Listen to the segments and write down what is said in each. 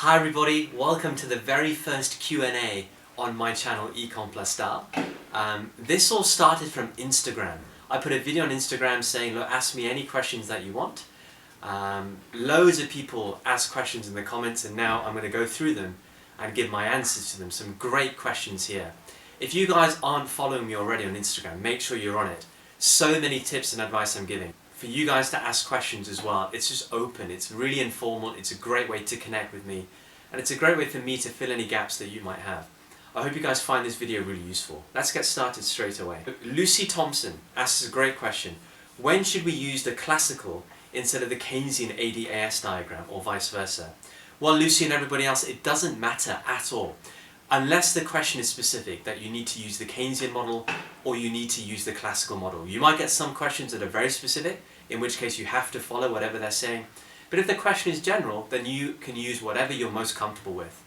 Hi everybody, welcome to the very first Q&A on my channel EconplusDal. This all started from Instagram. I put a video on Instagram saying, look, ask me any questions that you want. Loads of people ask questions in the comments, and now I'm going to go through them and give my answers to them. Some great questions here. If you guys aren't following me already on Instagram, make sure you're on it. So many tips and advice I'm giving. For you guys to ask questions as well. It's just open, it's really informal, it's a great way to connect with me, and it's a great way for me to fill any gaps that you might have. I hope you guys find this video really useful. Let's get started straight away. Lucy Thompson asks a great question. When should we use the classical instead of the Keynesian AD-AS diagram, or vice versa? Well, Lucy and everybody else, it doesn't matter at all. Unless the question is specific, that you need to use the Keynesian model or you need to use the classical model. You might get some questions that are very specific, in which case you have to follow whatever they're saying. But if the question is general, then you can use whatever you're most comfortable with.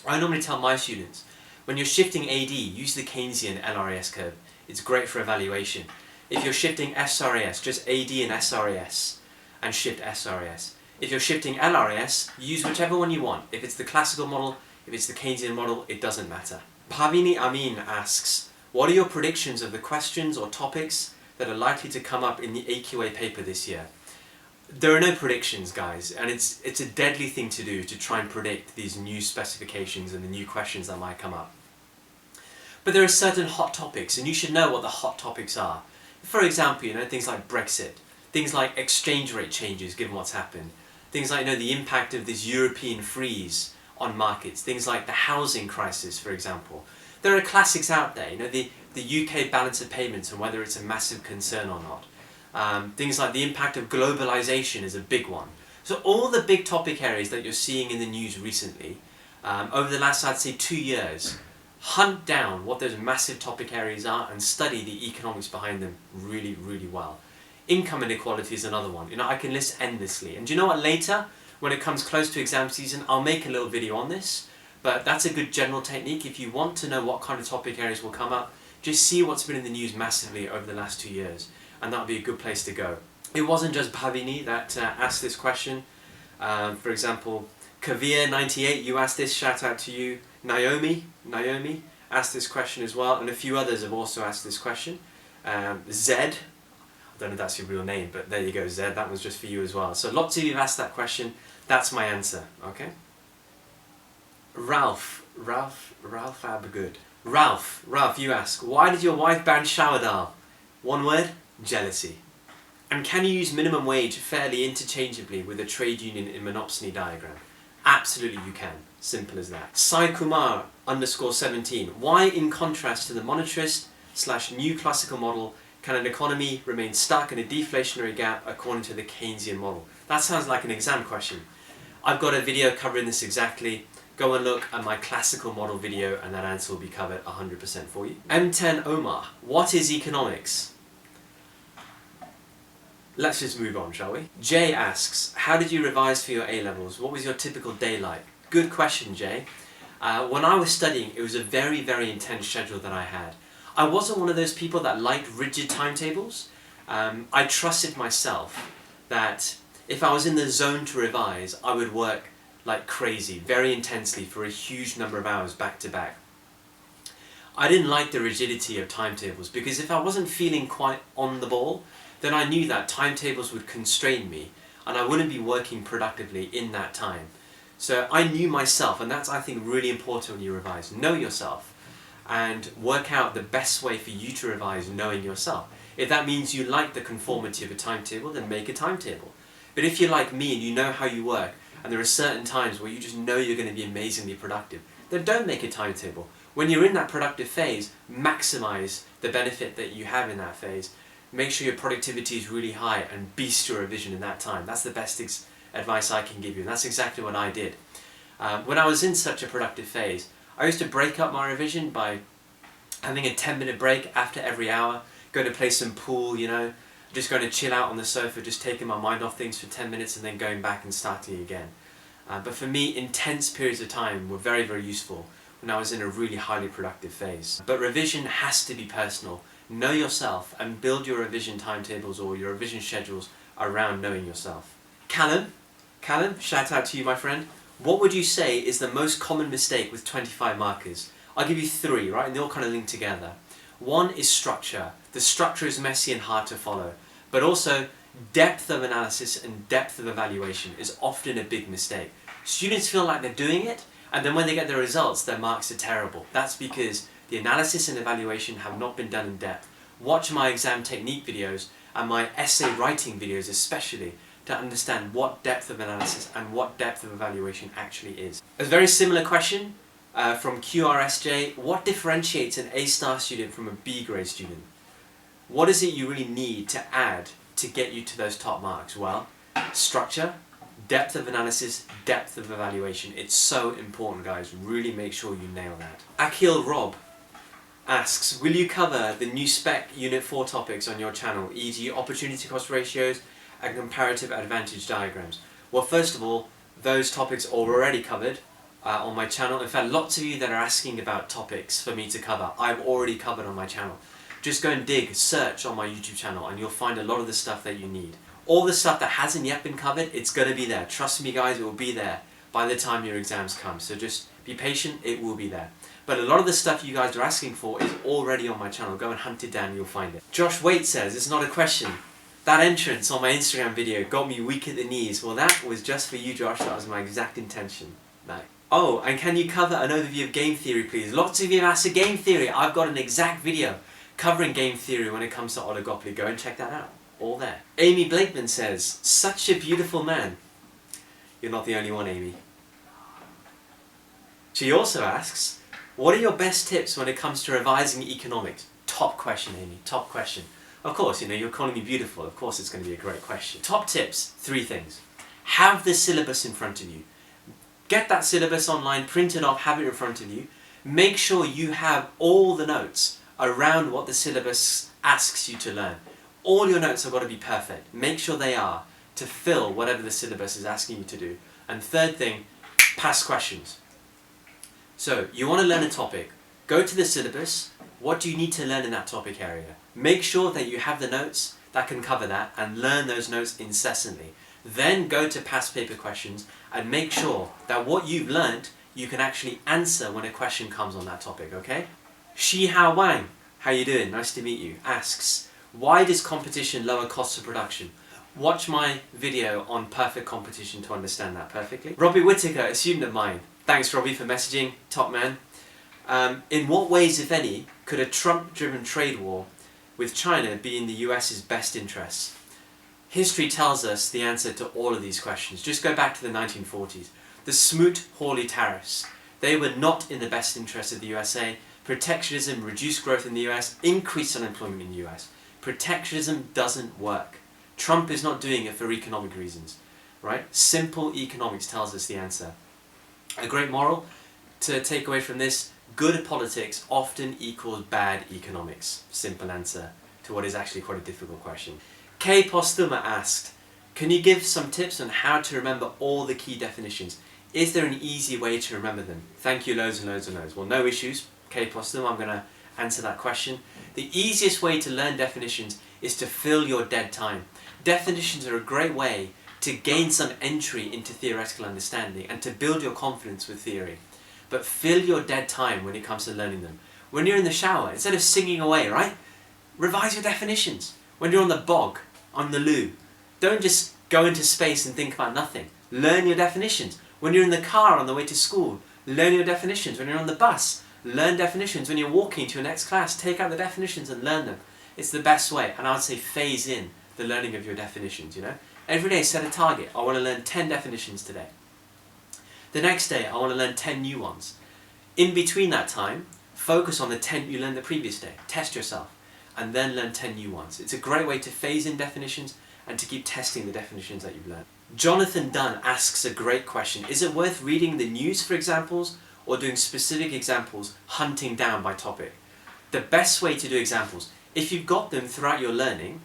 I normally tell my students, when you're shifting AD, use the Keynesian LRAS curve. It's great for evaluation. If you're shifting SRAS, just AD and SRAS, and shift SRAS. If you're shifting LRAS, use whichever one you want. If it's the classical model, if it's the Keynesian model, it doesn't matter. Pavini Amin asks, what are your predictions of the questions or topics that are likely to come up in the AQA paper this year? There are no predictions, guys, and it's a deadly thing to do, to try and predict these new specifications and the new questions that might come up. But there are certain hot topics, and you should know what the hot topics are. For example, things like Brexit, things like exchange rate changes given what's happened, things like the impact of this European freeze on markets, things like the housing crisis, for example. There are classics out there, the UK balance of payments and whether it's a massive concern or not. Things like the impact of globalization is a big one. So all the big topic areas that you're seeing in the news recently, over the last, I'd say, 2 years, hunt down what those massive topic areas are and study the economics behind them really, really well. Income inequality is another one. I can list endlessly. And do you know what, later, when it comes close to exam season, I'll make a little video on this. But that's a good general technique. If you want to know what kind of topic areas will come up, just see what's been in the news massively over the last 2 years. And that'll be a good place to go. It wasn't just Bhavini that asked this question. For example, Kavir98, you asked this, shout out to you. Naomi asked this question as well, and a few others have also asked this question. Zed, I don't know if that's your real name, but there you go, Zed, that was just for you as well. So lots of you have asked that question, that's my answer, okay? Ralph Abgood. Ralph, you ask, why did your wife ban Showerdal? One word, jealousy. And can you use minimum wage fairly interchangeably with a trade union in monopsony diagram? Absolutely you can, simple as that. Sai Kumar _17, why in contrast to the monetarist/new classical model can an economy remain stuck in a deflationary gap according to the Keynesian model? That sounds like an exam question. I've got a video covering this exactly. Go and look at my classical model video and that answer will be covered 100% for you. M10 Omar, what is economics? Let's just move on, shall we? Jay asks, how did you revise for your A-levels? What was your typical day like? Good question, Jay. When I was studying, it was a very, very intense schedule that I had. I wasn't one of those people that liked rigid timetables. I trusted myself that if I was in the zone to revise, I would work like crazy, very intensely for a huge number of hours back to back. I didn't like the rigidity of timetables because if I wasn't feeling quite on the ball, then I knew that timetables would constrain me and I wouldn't be working productively in that time. So I knew myself, and that's, I think, really important when you revise. Know yourself and work out the best way for you to revise knowing yourself. If that means you like the conformity of a timetable, then make a timetable. But if you're like me and you know how you work, and there are certain times where you just know you're going to be amazingly productive, then don't make a timetable. When you're in that productive phase, maximize the benefit that you have in that phase. Make sure your productivity is really high and beast your revision in that time. That's the best advice I can give you, and that's exactly what I did. When I was in such a productive phase, I used to break up my revision by having a 10-minute break after every hour, going to play some pool, just going to chill out on the sofa, just taking my mind off things for 10 minutes and then going back and starting again. But for me, intense periods of time were very, very useful when I was in a really highly productive phase. But revision has to be personal. Know yourself and build your revision timetables or your revision schedules around knowing yourself. Callum, shout out to you, my friend. What would you say is the most common mistake with 25 markers? I'll give you 3, right? And they all kind of link together. 1 is structure. The structure is messy and hard to follow. But also, depth of analysis and depth of evaluation is often a big mistake. Students feel like they're doing it, and then when they get the results, their marks are terrible. That's because the analysis and evaluation have not been done in depth. Watch my exam technique videos and my essay writing videos especially to understand what depth of analysis and what depth of evaluation actually is. A very similar question from QRSJ: what differentiates an A-star student from a B grade student? What is it you really need to add to get you to those top marks? Well, structure, depth of analysis, depth of evaluation. It's so important, guys. Really make sure you nail that. Akhil Rob asks, will you cover the new spec Unit 4 topics on your channel, e.g. opportunity cost ratios and comparative advantage diagrams? Well, first of all, those topics are already covered on my channel. In fact, lots of you that are asking about topics for me to cover, I've already covered on my channel. Just go and search on my YouTube channel and you'll find a lot of the stuff that you need. All the stuff that hasn't yet been covered, it's going to be there. Trust me guys, it will be there by the time your exams come. So just be patient, it will be there. But a lot of the stuff you guys are asking for is already on my channel. Go and hunt it down and you'll find it. Josh Waite says, it's not a question. That entrance on my Instagram video got me weak at the knees. Well, that was just for you, Josh. That was my exact intention. No. Oh, and can you cover an overview of game theory, please? Lots of you have asked for game theory. I've got an exact video covering game theory when it comes to oligopoly. Go and check that out. All there. Amy Blakeman says, such a beautiful man. You're not the only one, Amy. She also asks, what are your best tips when it comes to revising economics? Top question, Amy. Top question. Of course, you know, you're calling me beautiful. Of course it's going to be a great question. Top tips, 3 things. Have the syllabus in front of you. Get that syllabus online, print it off, have it in front of you. Make sure you have all the notes around what the syllabus asks you to learn. All your notes have got to be perfect. Make sure they are to fill whatever the syllabus is asking you to do. And third thing, past questions. So, you want to learn a topic. Go to the syllabus. What do you need to learn in that topic area? Make sure that you have the notes that can cover that and learn those notes incessantly. Then go to past paper questions and make sure that what you've learned you can actually answer when a question comes on that topic, okay? Shi Hao Wang, how you doing? Nice to meet you, asks, why does competition lower costs of production? Watch my video on perfect competition to understand that perfectly. Robbie Whittaker, a student of mine. Thanks Robbie for messaging, top man. In what ways, if any, could a Trump-driven trade war with China be in the US's best interests? History tells us the answer to all of these questions. Just go back to the 1940s. The Smoot-Hawley tariffs. They were not in the best interest of the USA. Protectionism reduced growth in the US, increased unemployment in the US. Protectionism doesn't work. Trump is not doing it for economic reasons, right? Simple economics tells us the answer. A great moral to take away from this, good politics often equals bad economics. Simple answer to what is actually quite a difficult question. Kay Postuma asked, can you give some tips on how to remember all the key definitions? Is there an easy way to remember them? Thank you loads and loads and loads. Well, no issues. Kay Postuma, I'm going to answer that question. The easiest way to learn definitions is to fill your dead time. Definitions are a great way to gain some entry into theoretical understanding and to build your confidence with theory. But fill your dead time when it comes to learning them. When you're in the shower, instead of singing away, right? Revise your definitions. When you're on the bog, on the loo, don't just go into space and think about nothing. Learn your definitions. When you're in the car on the way to school, learn your definitions. When you're on the bus, learn definitions. When you're walking to your next class, take out the definitions and learn them. It's the best way, and I would say phase in the learning of your definitions, you know? Every day set a target. I want to learn 10 definitions today. The next day I want to learn 10 new ones. In between that time, focus on the 10 you learned the previous day. Test yourself and then learn 10 new ones. It's a great way to phase in definitions and to keep testing the definitions that you've learned. Jonathan Dunn asks a great question. Is it worth reading the news for examples or doing specific examples hunting down by topic? The best way to do examples, if you've got them throughout your learning,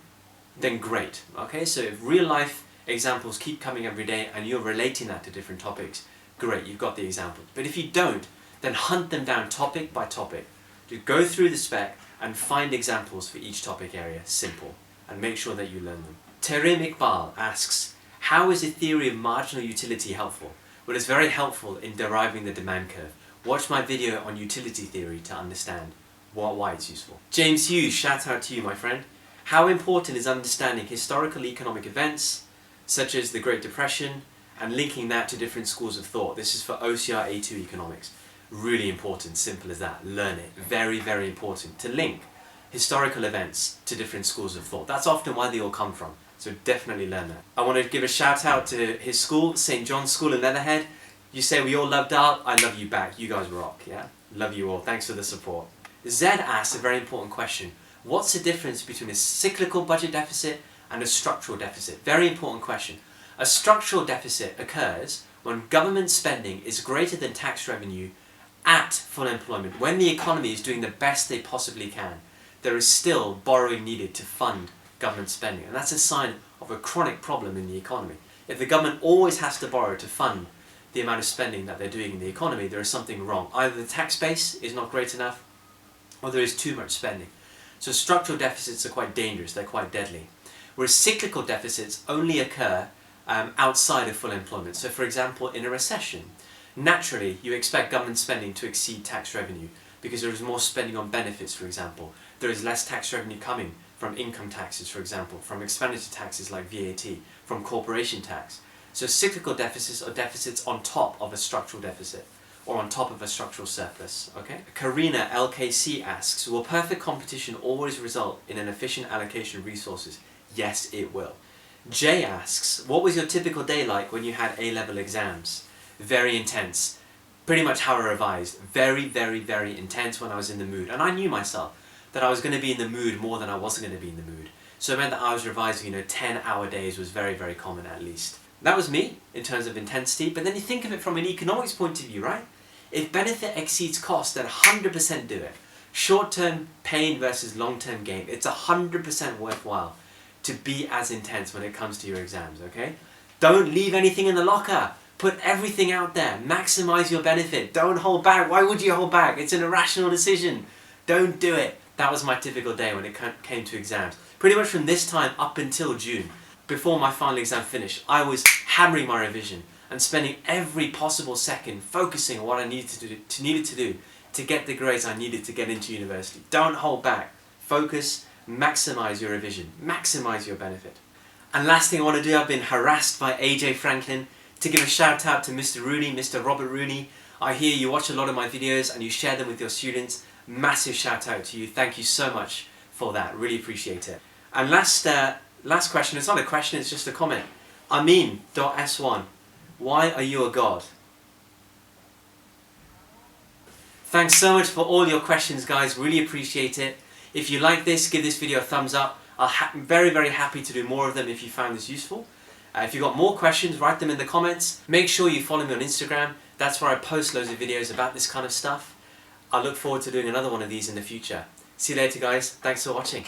then great. Okay, so if real life examples keep coming every day and you're relating that to different topics, great, you've got the examples. But if you don't, then hunt them down topic by topic. Just go through the spec and find examples for each topic area, simple, and make sure that you learn them. Terim Iqbal asks, how is a theory of marginal utility helpful? Well, it's very helpful in deriving the demand curve. Watch my video on utility theory to understand why it's useful. James Hughes, shout out to you, my friend. How important is understanding historical economic events, such as the Great Depression, and linking that to different schools of thought? This is for OCR A2 economics. Really important, simple as that. Learn it. Very, very important to link historical events to different schools of thought. That's often where they all come from. So definitely learn that. I want to give a shout out to his school, St. John's School in Leatherhead. You say we all love Dal, I love you back. You guys rock, yeah? Love you all. Thanks for the support. Zed asks a very important question. What's the difference between a cyclical budget deficit and a structural deficit? Very important question. A structural deficit occurs when government spending is greater than tax revenue at full employment. When the economy is doing the best they possibly can, there is still borrowing needed to fund government spending. And that's a sign of a chronic problem in the economy. If the government always has to borrow to fund the amount of spending that they're doing in the economy, there is something wrong. Either the tax base is not great enough, or there is too much spending. So structural deficits are quite dangerous, they're quite deadly. Whereas cyclical deficits only occur outside of full employment. So for example, in a recession, naturally you expect government spending to exceed tax revenue because there is more spending on benefits, for example. There is less tax revenue coming from income taxes, for example, from expenditure taxes like VAT, from corporation tax. So cyclical deficits are deficits on top of a structural deficit, or on top of a structural surplus, okay? Karina LKC asks, will perfect competition always result in an efficient allocation of resources? Yes, it will. Jay asks, what was your typical day like when you had A-level exams? Very intense. Pretty much how I revised. Very, very, very intense when I was in the mood. And I knew myself that I was going to be in the mood more than I wasn't going to be in the mood. So it meant that I was revising, 10-hour days was very, very common at least. That was me, in terms of intensity, but then you think of it from an economics point of view, right? If benefit exceeds cost, then 100% do it. Short-term pain versus long-term gain. It's 100% worthwhile to be as intense when it comes to your exams, okay? Don't leave anything in the locker. Put everything out there. Maximize your benefit. Don't hold back. Why would you hold back? It's an irrational decision. Don't do it. That was my typical day when it came to exams. Pretty much from this time up until June, before my final exam finished, I was hammering my revision and spending every possible second focusing on what I needed to do to get the grades I needed to get into university. Don't hold back. Focus, maximize your revision, maximize your benefit. And last thing I want to do, I've been harassed by AJ Franklin to give a shout out to Mr. Rooney, Mr. Robert Rooney. I hear you watch a lot of my videos and you share them with your students. Massive shout out to you. Thank you so much for that. Really appreciate it. And last question, it's not a question, it's just a comment. Amin.S1, why are you a god? Thanks so much for all your questions, guys. Really appreciate it. If you like this, give this video a thumbs up. I'm very, very happy to do more of them if you found this useful. If you've got more questions, write them in the comments. Make sure you follow me on Instagram. That's where I post loads of videos about this kind of stuff. I look forward to doing another one of these in the future. See you later, guys. Thanks for watching.